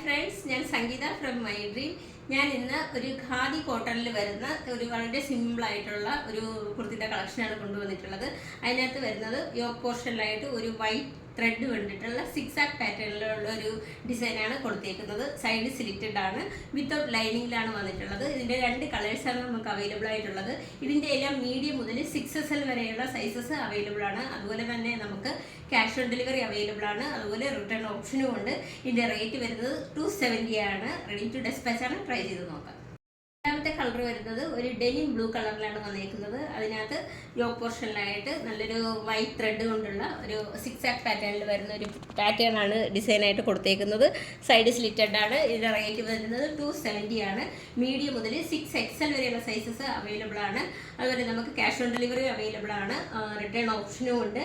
Friends, ഞാൻ സംഗീത from my dream. ഞാൻ ഇന്ന് ഒരു ഖാദി കോട്ടണിൽ വരുന്ന ഒരു വളരെ സിമ്പിൾ ആയിട്ടുള്ള ഒരു കുർത്തിയുടെ കളക്ഷനാണ് കൊണ്ടുവന്നിട്ടുള്ളത്. അതിനകത്ത് വരുന്നത് യോക്ക് പോർഷനിലായിട്ട് ഒരു വൈറ്റ് ത്രെഡ് കൊണ്ടിട്ടുള്ള സിക്സാക് പാറ്റേണിലുള്ള ഒരു ഡിസൈനാണ് കൊടുത്തേക്കുന്നത്. സൈഡ് സ്ലിറ്റഡ് ആണ്, വിത്തൗട്ട് ലൈനിങ്ങിലാണ് വന്നിട്ടുള്ളത്. ഇതിൻ്റെ 2 കളേഴ്സാണ് നമുക്ക് അവൈലബിൾ ആയിട്ടുള്ളത്. ഇതിൻ്റെ എല്ലാം മീഡിയം മുതൽ 6XL വരെയുള്ള സൈസസ് അവൈലബിൾ ആണ്. അതുപോലെ തന്നെ നമുക്ക് ക്യാഷ് ഓൺ ഡെലിവറി അവൈലബിൾ ആണ്. അതുപോലെ റിട്ടേൺ ഓപ്ഷനും ഉണ്ട്. ഇതിൻ്റെ റേറ്റ് വരുന്നത് 270 ആണ്. റെഡി ടു ഡെസ്പാച്ച് ആണ്. ട്രൈ ചെയ്ത് നോക്കാം. രണ്ടാമത്തെ കളർ വരുന്നത് ഒരു ഡെനിം ബ്ലൂ കളറിലാണ് വന്നിരിക്കുന്നത്. അതിനകത്ത് യോക്ക് പോർഷനിലായിട്ട് നല്ലൊരു വൈറ്റ് ത്രെഡ് കൊണ്ടുള്ള ഒരു സിക്സാക് പാറ്റേണിൽ വരുന്ന ഒരു പാറ്റേൺ ആണ് ഡിസൈനായിട്ട് കൊടുത്തേക്കുന്നത്. സൈഡ് സ്ലിറ്റഡ് ആണ്. ഇതിൻ്റെ റേറ്റ് വരുന്നത് 270 ആണ്. മീഡിയം മുതൽ 6XL വരെയുള്ള സൈസസ് അവൈലബിൾ ആണ്. അതുപോലെ നമുക്ക് ക്യാഷ് ഓൺ ഡെലിവറി അവൈലബിൾ ആണ്. റിട്ടേൺ ഓപ്ഷനും ഉണ്ട്.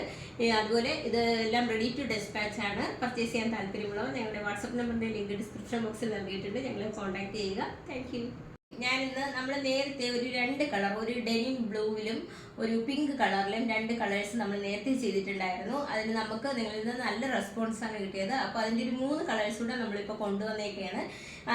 അതുപോലെ ഇതെല്ലാം റെഡി ടു ഡെസ്പാച്ച് ആണ്. പർച്ചേസ് ചെയ്യാൻ താല്പര്യമുള്ളവർ ഞങ്ങളുടെ വാട്സപ്പ് നമ്പറിൻ്റെ ലിങ്ക് ഡിസ്ക്രിപ്ഷൻ ബോക്സിൽ നൽകിയിട്ടുണ്ട്. ഞങ്ങളെ കോൺടാക്ട് ചെയ്യുക. Thank you. ഞാനിന്ന് നമ്മൾ നേരത്തെ ഒരു 2 കളർ, ഒരു ഡെനിം ബ്ലൂവിലും ഒരു പിങ്ക് കളറിലും 2 കളേഴ്സ് നമ്മൾ നേരത്തെ ചെയ്തിട്ടുണ്ടായിരുന്നു. അതിന് നമുക്ക് നിങ്ങളിൽ നിന്ന് നല്ല റെസ്പോൺസാണ് കിട്ടിയത്. അപ്പോൾ അതിൻ്റെ ഒരു 3 കളേഴ്സ് കൂടെ നമ്മളിപ്പോൾ കൊണ്ടുവന്നേക്കാണ്.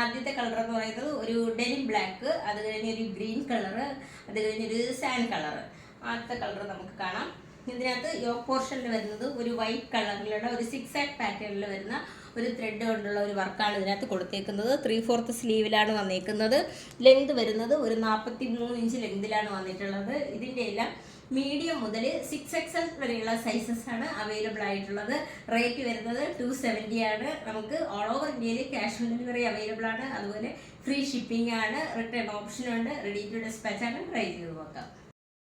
ആദ്യത്തെ കളർ എന്ന് പറയുന്നത് ഒരു ഡെനിം ബ്ലാക്ക്, അത് കഴിഞ്ഞൊരു ഗ്രീൻ കളറ്, അത് കഴിഞ്ഞൊരു സാൻഡ് കളറ്. ആദ്യത്തെ കളർ നമുക്ക് കാണാം. ഇതിനകത്ത് യോക്ക് പോർഷനിൽ വരുന്നത് ഒരു വൈറ്റ് കളറിലുള്ള ഒരു സിക്സാക് പാറ്റേണിൽ വരുന്ന ഒരു ത്രെഡ് കൊണ്ടുള്ള ഒരു വർക്കാണ് ഇതിനകത്ത് കൊടുത്തേക്കുന്നത്. 3/4 സ്ലീവിലാണ് വന്നേക്കുന്നത്. ലെങ്ത് വരുന്നത് ഒരു 43 ഇഞ്ച് ലെങ്തിലാണ് വന്നിട്ടുള്ളത്. ഇതിൻ്റെ എല്ലാം മീഡിയം മുതൽ 6XL വരെയുള്ള സൈസസ് ആണ് അവൈലബിൾ ആയിട്ടുള്ളത്. റേറ്റ് വരുന്നത് 270 ആണ്. നമുക്ക് ഓൾ ഓവർ ഇന്ത്യയിൽ ക്യാഷ് ഓൺ ഡെലിവറി അവൈലബിൾ ആണ്. അതുപോലെ ഫ്രീ ഷിപ്പിംഗ് ആണ്. റിട്ടേൺ ഓപ്ഷൻ ഉണ്ട്. റെഡി ടു ഡെസ്പാച്ച് ആണ്. ട്രൈ ചെയ്ത് നോക്കാം.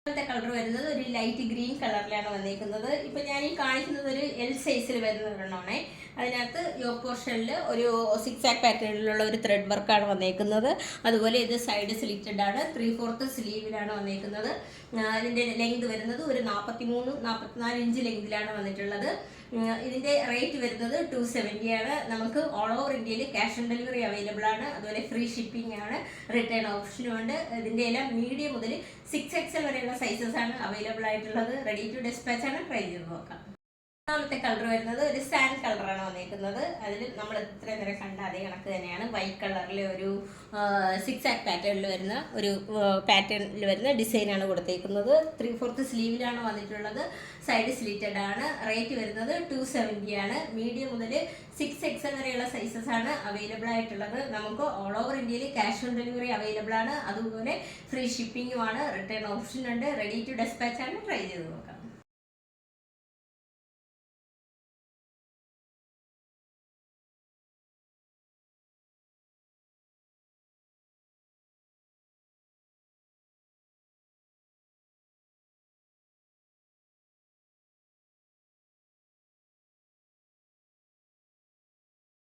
ഇപ്പോഴത്തെ കളർ വരുന്നത് ഒരു ലൈറ്റ് ഗ്രീൻ കളറിലാണ് വന്നിരിക്കുന്നത്. ഇപ്പൊ ഞാൻ ഈ കാണിക്കുന്നത് ഒരു L സൈസിൽ വരുന്ന ഒരെണ്ണമാണ്. അതിനകത്ത് യോക്ക് പോർഷനിൽ ഒരു സിക്സാക് പാറ്റേണിലുള്ള ഒരു ത്രെഡ് വർക്കാണ് വന്നേക്കുന്നത്. അതുപോലെ ഇത് സൈഡ് സ്ലിറ്റഡ് ആണ്. 3/4 സ്ലീവിലാണ് വന്നേക്കുന്നത്. ഇതിൻ്റെ ലെങ്ത് വരുന്നത് ഒരു 43-44 ഇഞ്ച് ലെങ്തിലാണ് വന്നിട്ടുള്ളത്. ഇതിൻ്റെ റേറ്റ് വരുന്നത് 270 ആണ്. നമുക്ക് ഓൾ ഓവർ ഇന്ത്യയിൽ ക്യാഷ് ഓൺ ഡെലിവറി അവൈലബിൾ ആണ്. അതുപോലെ ഫ്രീ ഷിപ്പിംഗ് ആണ്. റിട്ടേൺ ഓപ്ഷനും ഉണ്ട്. ഇതിൻ്റെ എല്ലാം മീഡിയം മുതൽ 6XL വരെയുള്ള സൈസസ് ആണ് അവൈലബിൾ ആയിട്ടുള്ളത്. റെഡി ടു ഡെസ്പാച്ച് ആണ്. ട്രൈ ചെയ്ത് നോക്കാം. മൂന്നാമത്തെ കളർ വരുന്നത് ഒരു സാൻഡ് കളറാണ് വന്നിരിക്കുന്നത്. അതിൽ നമ്മൾ ഇത്രയും നേരം കണ്ട അതേ കണക്ക് തന്നെയാണ്. വൈറ്റ് കളറിൽ ഒരു സിക്സാക് പാറ്റേണിൽ വരുന്ന ഒരു പാറ്റേണിൽ വരുന്ന ഡിസൈനാണ് കൊടുത്തേക്കുന്നത്. 3/4 സ്ലീവിലാണ് വന്നിട്ടുള്ളത്. സൈഡ് സ്ലിറ്റഡ് ആണ്. റേറ്റ് വരുന്നത് 270 ആണ്. മീഡിയം മുതൽ 6XL വരെയുള്ള സൈസസ് ആണ് അവൈലബിൾ ആയിട്ടുള്ളത്. നമുക്ക് ഓൾ ഓവർ ഇന്ത്യയിൽ ക്യാഷ് ഓൺ ഡെലിവറി അവൈലബിൾ ആണ്. അതുപോലെ ഫ്രീ ഷിപ്പിംഗും ആണ്. റിട്ടേൺ ഓപ്ഷൻ ഉണ്ട്. റെഡി ടു ഡെസ്പാച്ച് ആണ്. ട്രൈ ചെയ്ത് നോക്കാം.